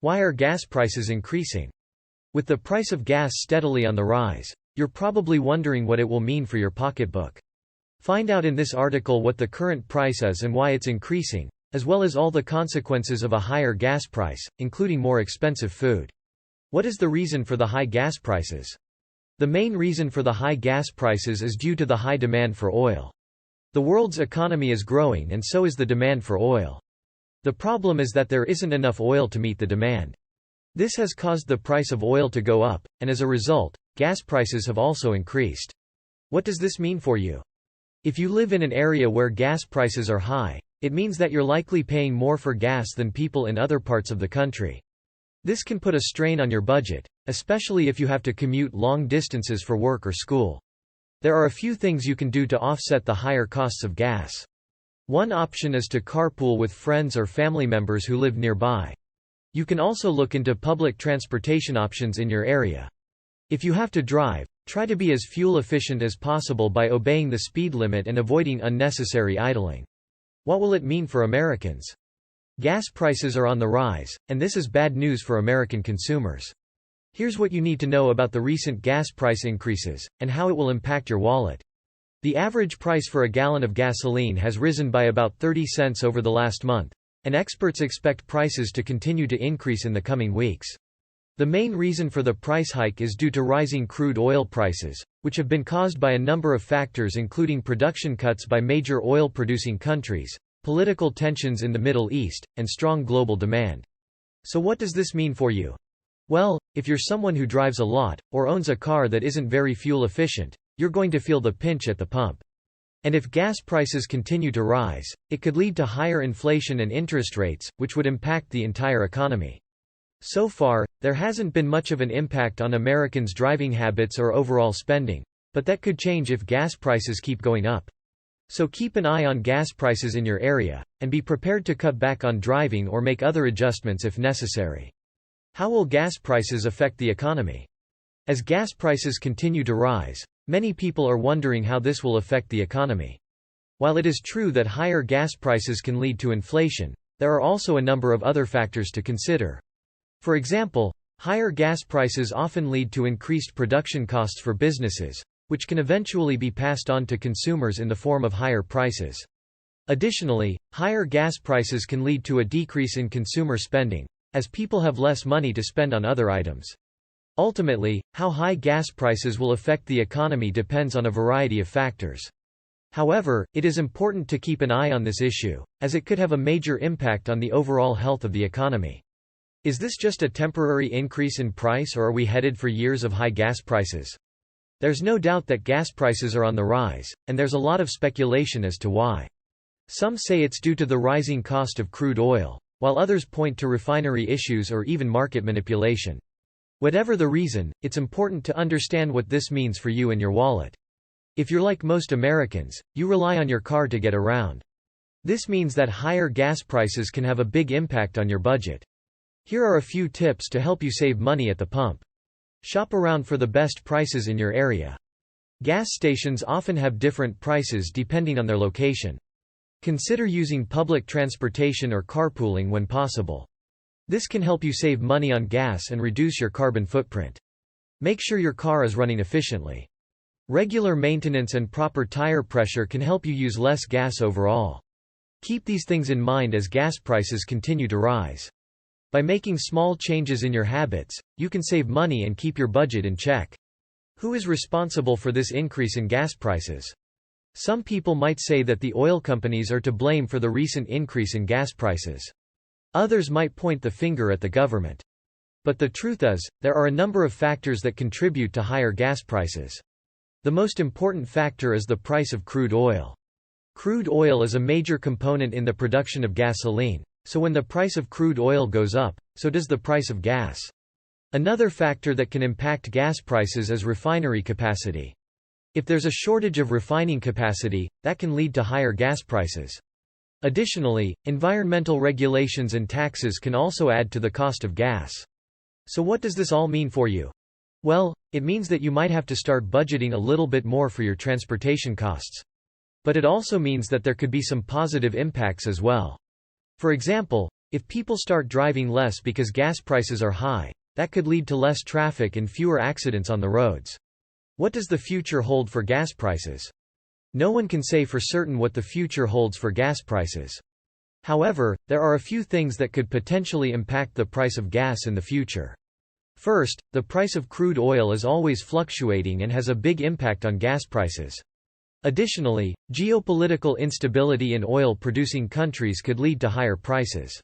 Why are gas prices increasing? With the price of gas steadily on the rise, you're probably wondering what it will mean for your pocketbook. Find out in this article what the current price is and why it's increasing, as well as all the consequences of a higher gas price, including more expensive food. What is the reason for the high gas prices? The main reason for the high gas prices is due to the high demand for oil. The world's economy is growing and so is the demand for oil. The problem is that there isn't enough oil to meet the demand. This has caused the price of oil to go up, and as a result, gas prices have also increased. What does this mean for you? If you live in an area where gas prices are high, it means that you're likely paying more for gas than people in other parts of the country. This can put a strain on your budget, especially if you have to commute long distances for work or school. There are a few things you can do to offset the higher costs of gas. One option is to carpool with friends or family members who live nearby. You can also look into public transportation options in your area. If you have to drive, try to be as fuel efficient as possible by obeying the speed limit and avoiding unnecessary idling. What will it mean for Americans? Gas prices are on the rise, and this is bad news for American consumers. Here's what you need to know about the recent gas price increases, and how it will impact your wallet. The average price for a gallon of gasoline has risen by about 30 cents over the last month, and experts expect prices to continue to increase in the coming weeks. The main reason for the price hike is due to rising crude oil prices, which have been caused by a number of factors including production cuts by major oil-producing countries, political tensions in the Middle East, and strong global demand. So what does this mean for you? Well, if you're someone who drives a lot, or owns a car that isn't very fuel efficient, you're going to feel the pinch at the pump. And if gas prices continue to rise, it could lead to higher inflation and interest rates, which would impact the entire economy. So far, there hasn't been much of an impact on Americans' driving habits or overall spending, but that could change if gas prices keep going up. So keep an eye on gas prices in your area, and be prepared to cut back on driving or make other adjustments if necessary. How will gas prices affect the economy? As gas prices continue to rise, many people are wondering how this will affect the economy. While it is true that higher gas prices can lead to inflation, there are also a number of other factors to consider. For example, higher gas prices often lead to increased production costs for businesses, which can eventually be passed on to consumers in the form of higher prices. Additionally, higher gas prices can lead to a decrease in consumer spending, as people have less money to spend on other items. Ultimately, how high gas prices will affect the economy depends on a variety of factors. However, it is important to keep an eye on this issue, as it could have a major impact on the overall health of the economy. Is this just a temporary increase in price, or are we headed for years of high gas prices? There's no doubt that gas prices are on the rise, and there's a lot of speculation as to why. Some say it's due to the rising cost of crude oil, while others point to refinery issues or even market manipulation. Whatever the reason, it's important to understand what this means for you and your wallet. If you're like most Americans, you rely on your car to get around. This means that higher gas prices can have a big impact on your budget. Here are a few tips to help you save money at the pump. Shop around for the best prices in your area. Gas stations often have different prices depending on their location. Consider using public transportation or carpooling when possible. This can help you save money on gas and reduce your carbon footprint. Make sure your car is running efficiently. Regular maintenance and proper tire pressure can help you use less gas overall. Keep these things in mind as gas prices continue to rise. By making small changes in your habits, you can save money and keep your budget in check. Who is responsible for this increase in gas prices? Some people might say that the oil companies are to blame for the recent increase in gas prices. Others might point the finger at the government. But the truth is, there are a number of factors that contribute to higher gas prices. The most important factor is the price of crude oil. Crude oil is a major component in the production of gasoline, so when the price of crude oil goes up, so does the price of gas. Another factor that can impact gas prices is refinery capacity. If there's a shortage of refining capacity, that can lead to higher gas prices. Additionally, environmental regulations and taxes can also add to the cost of gas. So what does this all mean for you? Well, it means that you might have to start budgeting a little bit more for your transportation costs. But it also means that there could be some positive impacts as well. For example, If people start driving less because gas prices are high, that could lead to less traffic and fewer accidents on the roads. What does the future hold for gas prices? No one can say for certain what the future holds for gas prices. However, there are a few things that could potentially impact the price of gas in the future. First, the price of crude oil is always fluctuating and has a big impact on gas prices. Additionally, geopolitical instability in oil-producing countries could lead to higher prices.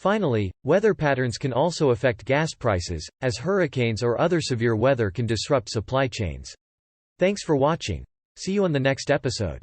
Finally, weather patterns can also affect gas prices, as hurricanes or other severe weather can disrupt supply chains. Thanks for watching. See you on the next episode.